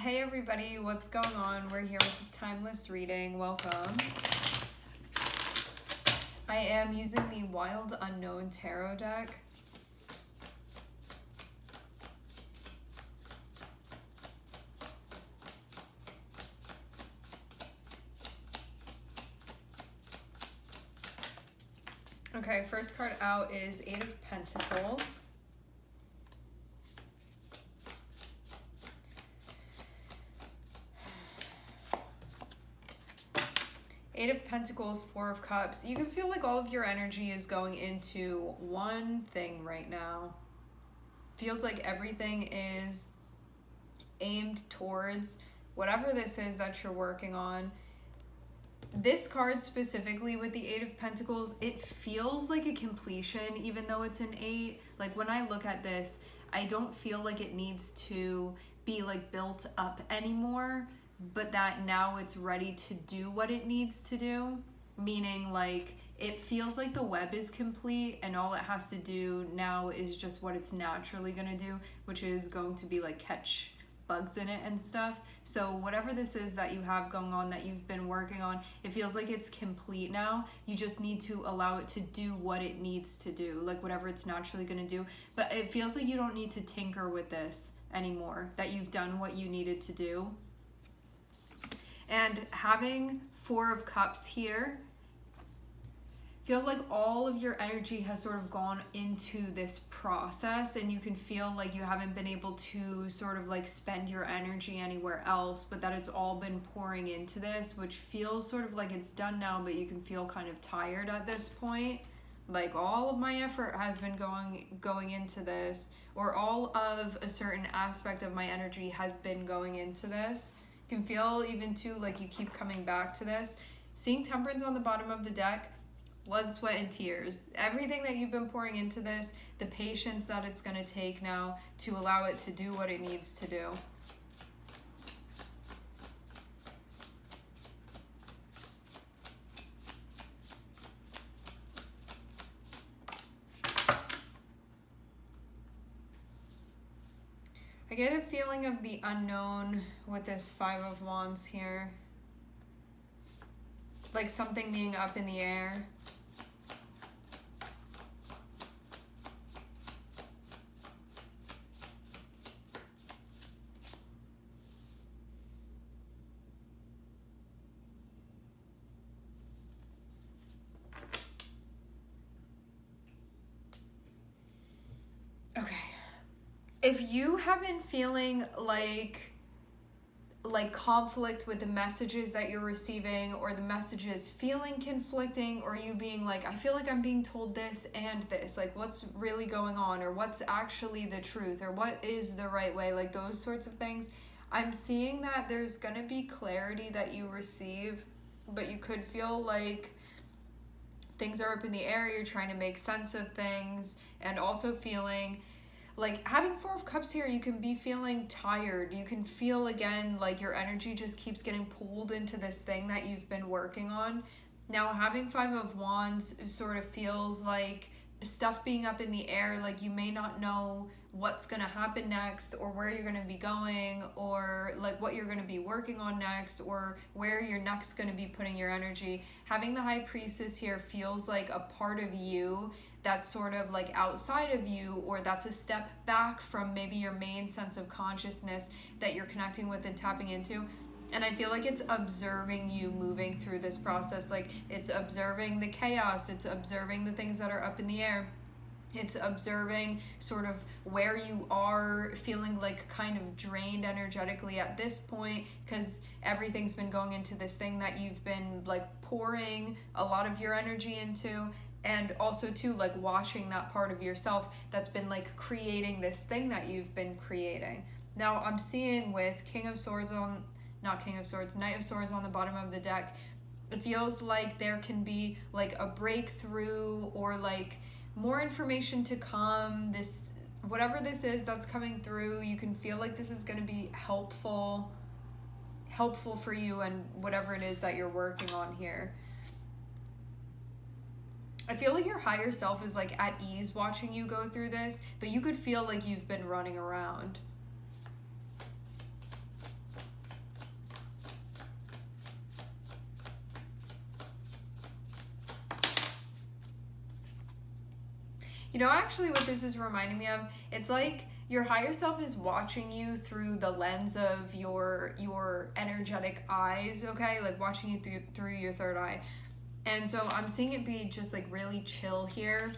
Hey everybody, what's going on? We're here with the Timeless reading. Welcome. I am using the Wild Unknown Tarot deck. Okay, first card out is Eight of Pentacles. Eight of Pentacles, Four of Cups. You can feel like all of your energy is going into one thing right now. Feels like everything is aimed towards whatever this is that you're working on. This card specifically with the Eight of Pentacles, it feels like a completion even though it's an 8. Like when I look at this, I don't feel like it needs to be like built up anymore, but that now it's ready to do what it needs to do. Meaning like it feels like the web is complete and all it has to do now is just what it's naturally gonna do, which is going to be like catch bugs in it and stuff. So whatever this is that you have going on that you've been working on, it feels like it's complete now. You just need to allow it to do what it needs to do, like whatever it's naturally going to do. But it feels like you don't need to tinker with this anymore, that you've done what you needed to do. And having Four of Cups here, feel like all of your energy has sort of gone into this process and you can feel like you haven't been able to sort of like spend your energy anywhere else, but that it's all been pouring into this, which feels sort of like it's done now, but you can feel kind of tired at this point. Like all of my effort has been going into this, or all of a certain aspect of my energy has been going into this. You can feel even too like you keep coming back to this. Seeing Temperance on the bottom of the deck, blood, sweat, and tears. Everything that you've been pouring into this, the patience that it's going to take now to allow it to do what it needs to do. I get a feeling of the unknown with this Five of Wands here. Like something being up in the air. Okay. If you have been feeling like conflict with the messages that you're receiving, or the messages feeling conflicting, or you being like, I feel like I'm being told this and this, like what's really going on, or what's actually the truth, or what is the right way, like those sorts of things, I'm seeing that there's gonna be clarity that you receive, but you could feel like things are up in the air, you're trying to make sense of things, and also feeling like having Four of Cups here, you can be feeling tired. You can feel again like your energy just keeps getting pulled into this thing that you've been working on. Now having Five of Wands sort of feels like stuff being up in the air, like you may not know what's going to happen next, or where you're going to be going, or like what you're going to be working on next, or where you're next going to be putting your energy. Having the High Priestess here feels like a part of you that's sort of like outside of you, or that's a step back from maybe your main sense of consciousness that you're connecting with and tapping into. And I feel like it's observing you moving through this process. Like it's observing the chaos, it's observing the things that are up in the air. It's observing sort of where you are feeling like kind of drained energetically at this point, because everything's been going into this thing that you've been like pouring a lot of your energy into. And also too, like watching that part of yourself that's been like creating this thing that you've been creating. Now I'm seeing with Knight of Swords on the bottom of the deck, it feels like there can be like a breakthrough, or like more information to come. This, whatever this is that's coming through, you can feel like this is going to be helpful for you and whatever it is that you're working on here. I feel like your higher self is like at ease watching you go through this, but you could feel like you've been running around. You know, actually what this is reminding me of, it's like your higher self is watching you through the lens of your energetic eyes, okay? Like watching you through your third eye. And so I'm seeing it be just like really chill here,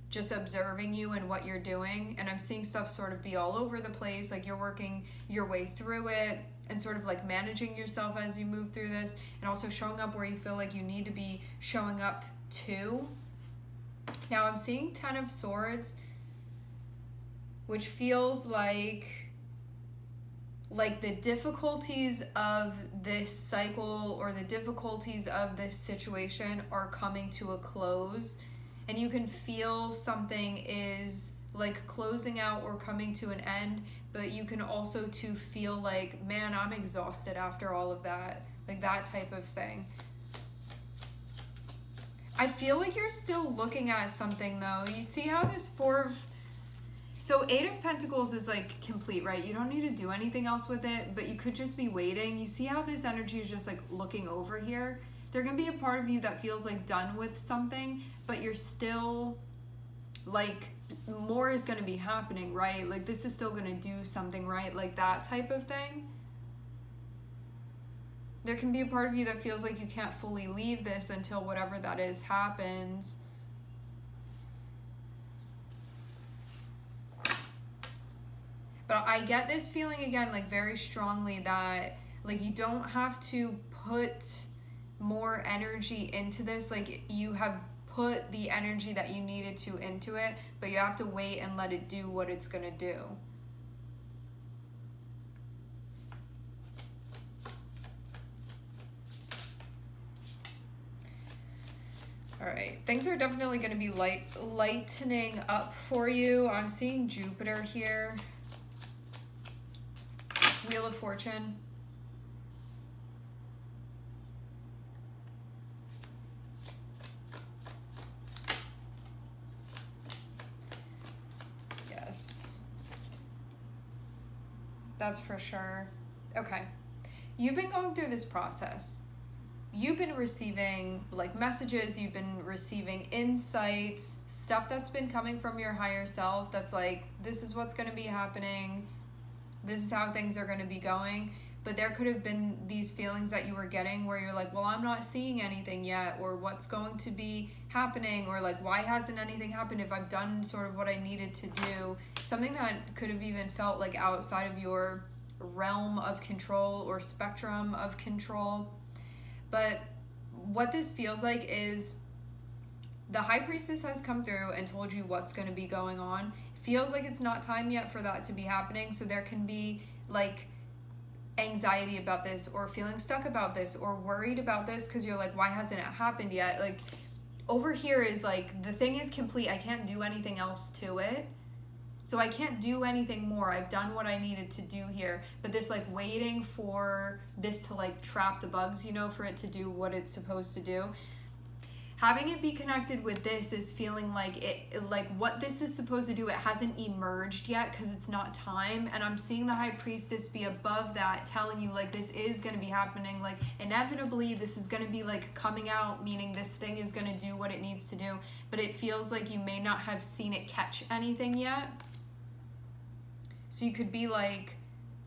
just observing you and what you're doing. And I'm seeing stuff sort of be all over the place, like you're working your way through it and sort of like managing yourself as you move through this, and also showing up where you feel like you need to be showing up to. Now I'm seeing 10 of Swords, which feels like the difficulties of this cycle or the difficulties of this situation are coming to a close, and you can feel something is like closing out or coming to an end, but you can also too feel like, man, I'm exhausted after all of that, like that type of thing. I feel like you're still looking at something though. You see how this so 8 of Pentacles is like complete, right? You don't need to do anything else with it, but you could just be waiting. You see how this energy is just like looking over here? There can be a part of you that feels like done with something, but you're still like, more is going to be happening, right? Like this is still going to do something, right? Like that type of thing. There can be a part of you that feels like you can't fully leave this until whatever that is happens. But I get this feeling again, like very strongly, that like you don't have to put more energy into this. Like you have put the energy that you needed to into it, but you have to wait and let it do what it's gonna do. All right, things are definitely going to be lightening up for you. I'm seeing Jupiter here. Wheel of Fortune. Yes. That's for sure. Okay. You've been going through this process. You've been receiving like messages, you've been receiving insights, stuff that's been coming from your higher self that's like, this is what's going to be happening, this is how things are going to be going. But there could have been these feelings that you were getting where you're like, well, I'm not seeing anything yet, or what's going to be happening, or like, why hasn't anything happened if I've done sort of what I needed to do? Something that could have even felt like outside of your realm of control or spectrum of control. But what this feels like is the High Priestess has come through and told you what's going to be going on. It feels like it's not time yet for that to be happening. So there can be like anxiety about this, or feeling stuck about this, or worried about this because you're like, why hasn't it happened yet? Like over here is like, the thing is complete. I can't do anything else to it. So I can't do anything more. I've done what I needed to do here. But this like waiting for this to like trap the bugs, you know, for it to do what it's supposed to do. Having it be connected with this is feeling like it, like what this is supposed to do, it hasn't emerged yet because it's not time. And I'm seeing the High Priestess be above that, telling you like this is going to be happening. Like inevitably this is going to be like coming out, meaning this thing is going to do what it needs to do. But it feels like you may not have seen it catch anything yet. So you could be like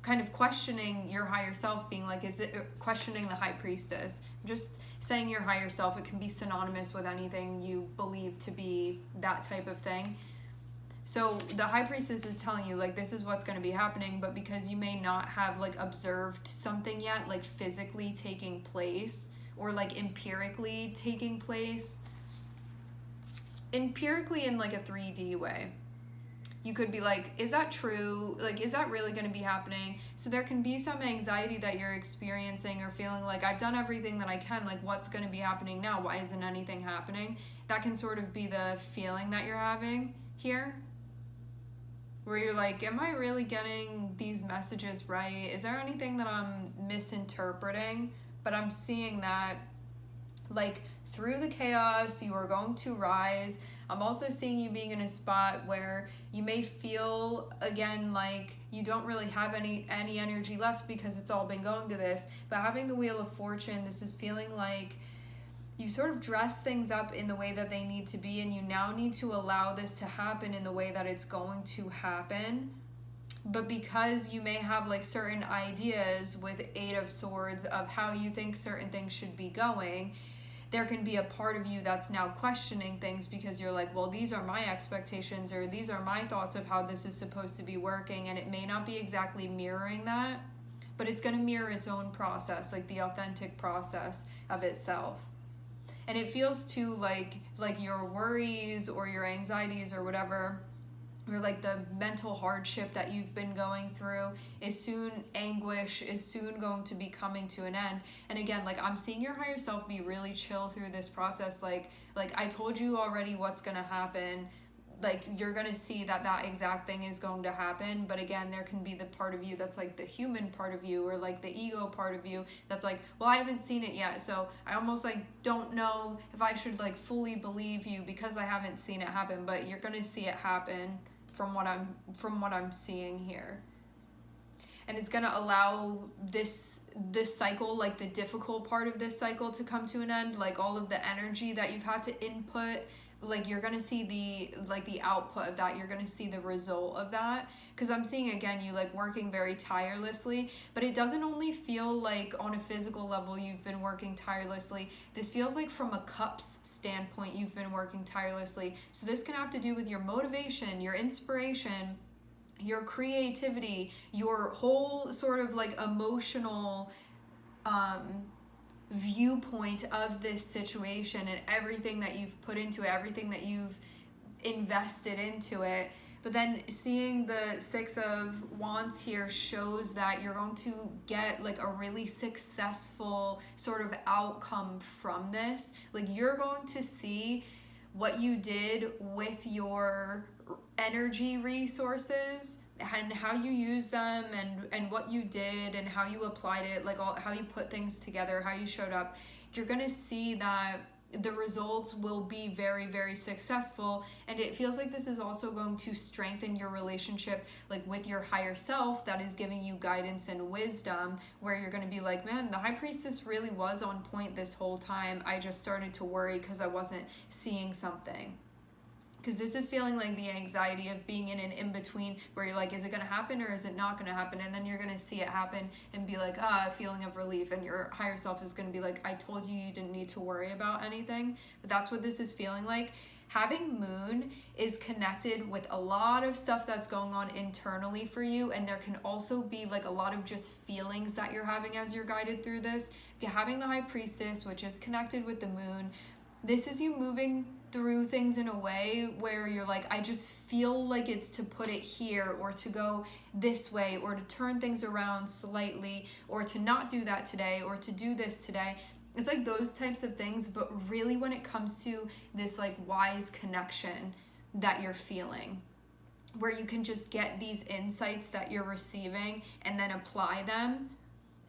kind of questioning your higher self, being like, is it questioning the High Priestess? Just saying your higher self, it can be synonymous with anything you believe to be that type of thing. So the High Priestess is telling you like this is what's going to be happening, but because you may not have like observed something yet, like physically taking place, or like empirically taking place, empirically in like a 3D way. You could be like, is that true? Like, is that really going to be happening? So there can be some anxiety that you're experiencing, or feeling like, I've done everything that I can. Like, what's going to be happening now? Why isn't anything happening? That can sort of be the feeling that you're having here. Where you're like, am I really getting these messages right? Is there anything that I'm misinterpreting? But I'm seeing that, like, through the chaos, you are going to rise. I'm also seeing you being in a spot where you may feel, again, like you don't really have any energy left because it's all been going to this. But having the Wheel of Fortune, this is feeling like you sort of dress things up in the way that they need to be, and you now need to allow this to happen in the way that it's going to happen. But because you may have like certain ideas with Eight of Swords of how you think certain things should be going, there can be a part of you that's now questioning things because you're like, well, these are my expectations, or these are my thoughts of how this is supposed to be working, and it may not be exactly mirroring that, but it's going to mirror its own process, like the authentic process of itself. And it feels too like your worries or your anxieties or whatever, or like the mental hardship that you've been going through anguish is soon going to be coming to an end. And again, like I'm seeing your higher self be really chill through this process. Like I told you already what's going to happen. Like you're going to see that exact thing is going to happen. But again, there can be the part of you that's like the human part of you, or like the ego part of you that's like, well, I haven't seen it yet, so I almost like don't know if I should like fully believe you because I haven't seen it happen. But you're going to see it happen from what I'm seeing here. And it's going to allow this cycle, like the difficult part of this cycle, to come to an end. Like all of the energy that you've had to input, like you're going to see the output of that. You're going to see the result of that. Because I'm seeing, again, you like working very tirelessly, but it doesn't only feel like on a physical level you've been working tirelessly. This feels like from a cups standpoint you've been working tirelessly. So this can have to do with your motivation, your inspiration, your creativity, your whole sort of like emotional viewpoint of this situation, and everything that you've put into it, everything that you've invested into it. But then seeing the Six of Wands here shows that you're going to get like a really successful sort of outcome from this. Like you're going to see what you did with your energy resources and how you use them, and what you did and how you applied it, like how you put things together, how you showed up. You're going to see that the results will be very, very successful. And it feels like this is also going to strengthen your relationship like with your higher self that is giving you guidance and wisdom, where you're going to be like, man, the High Priestess really was on point this whole time. I just started to worry because I wasn't seeing something. Because this is feeling like the anxiety of being in an in-between where you're like, is it going to happen or is it not going to happen? And then you're going to see it happen and be like, a feeling of relief. And your higher self is going to be like, I told you you didn't need to worry about anything. But that's what this is feeling like. Having Moon is connected with a lot of stuff that's going on internally for you. And there can also be like a lot of just feelings that you're having as you're guided through this. Having the High Priestess, which is connected with the Moon, this is you moving through things in a way where you're like, I just feel like it's to put it here, or to go this way, or to turn things around slightly, or to not do that today, or to do this today. It's like those types of things. But really when it comes to this like wise connection that you're feeling, where you can just get these insights that you're receiving and then apply them.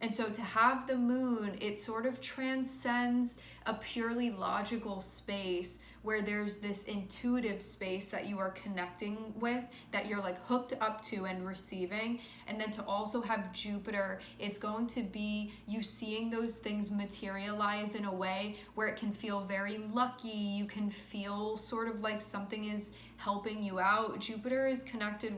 And so to have the Moon, it sort of transcends a purely logical space where there's this intuitive space that you are connecting with, that you're like hooked up to and receiving. And then to also have Jupiter, it's going to be you seeing those things materialize in a way where it can feel very lucky. You can feel sort of like something is helping you out. Jupiter is connected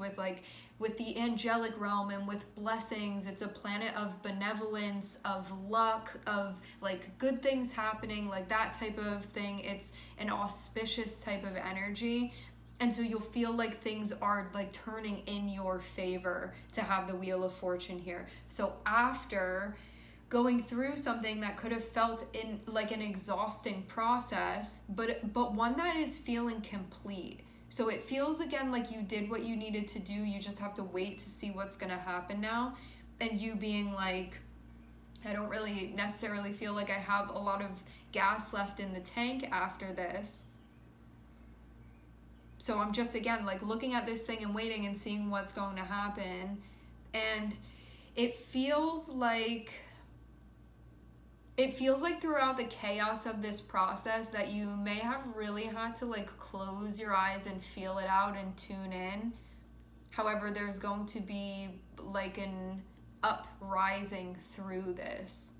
with the angelic realm and with blessings. It's a planet of benevolence, of luck, of like good things happening, like that type of thing. It's an auspicious type of energy. And so you'll feel like things are like turning in your favor to have the Wheel of Fortune here. So after going through something that could have felt in like an exhausting process, but one that is feeling complete. So it feels again like you did what you needed to do. You just have to wait to see what's going to happen now. And you being like, I don't really necessarily feel like I have a lot of gas left in the tank after this. So I'm just, again, like looking at this thing and waiting and seeing what's going to happen. And it feels like throughout the chaos of this process that you may have really had to like close your eyes and feel it out and tune in. However, there's going to be like an uprising through this.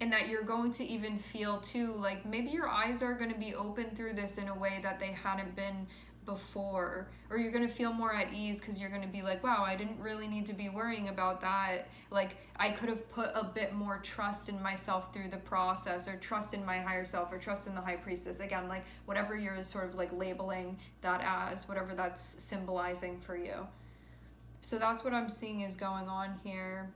And that you're going to even feel too, like maybe your eyes are going to be open through this in a way that they hadn't been before, or you're going to feel more at ease because you're going to be like, wow, I didn't really need to be worrying about that. Like I could have put a bit more trust in myself through the process, or trust in my higher self, or trust in the high priestess. Again, like whatever you're sort of like labeling that as, whatever that's symbolizing for you. So that's what I'm seeing is going on here.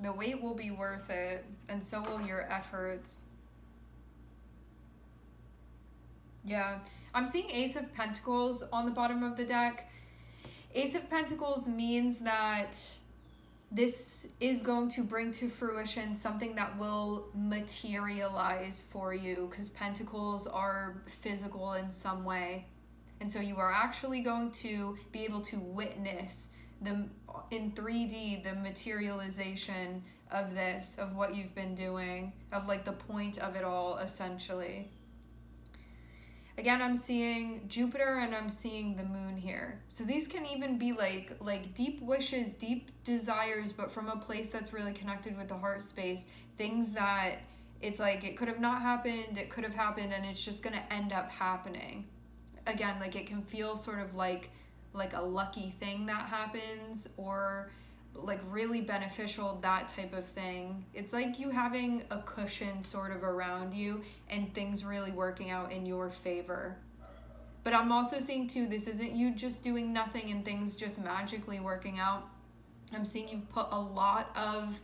The wait will be worth it, and so will your efforts. Yeah, I'm seeing Ace of Pentacles on the bottom of the deck. Ace of Pentacles means that this is going to bring to fruition something that will materialize for you, because Pentacles are physical in some way. And so you are actually going to be able to witness the in 3D the materialization of this, of what you've been doing, of like the point of it all, essentially. Again, I'm seeing Jupiter and I'm seeing the moon here. So these can even be like deep wishes, deep desires, but from a place that's really connected with the heart space. Things that it's like it could have not happened, it could have happened, and it's just going to end up happening. Again, like it can feel sort of like a lucky thing that happens, or like really beneficial, that type of thing. It's like you having a cushion sort of around you and things really working out in your favor. But I'm also seeing too, this isn't you just doing nothing and things just magically working out. I'm seeing you've put a lot of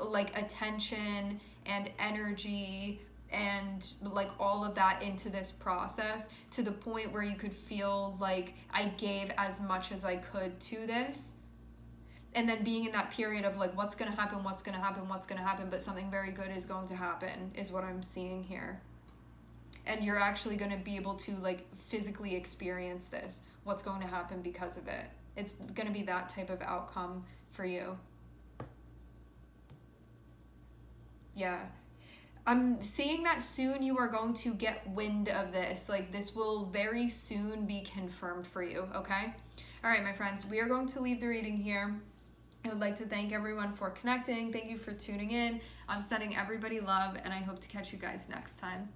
like attention and energy and like all of that into this process, to the point where you could feel like I gave as much as I could to this. And then being in that period of like, what's going to happen, what's going to happen, what's going to happen, but something very good is going to happen, is what I'm seeing here. And you're actually going to be able to like physically experience this, what's going to happen because of it. It's going to be that type of outcome for you. Yeah. I'm seeing that soon you are going to get wind of this. Like this will very soon be confirmed for you, okay? All right, my friends, we are going to leave the reading here. I would like to thank everyone for connecting. Thank you for tuning in. I'm sending everybody love, and I hope to catch you guys next time.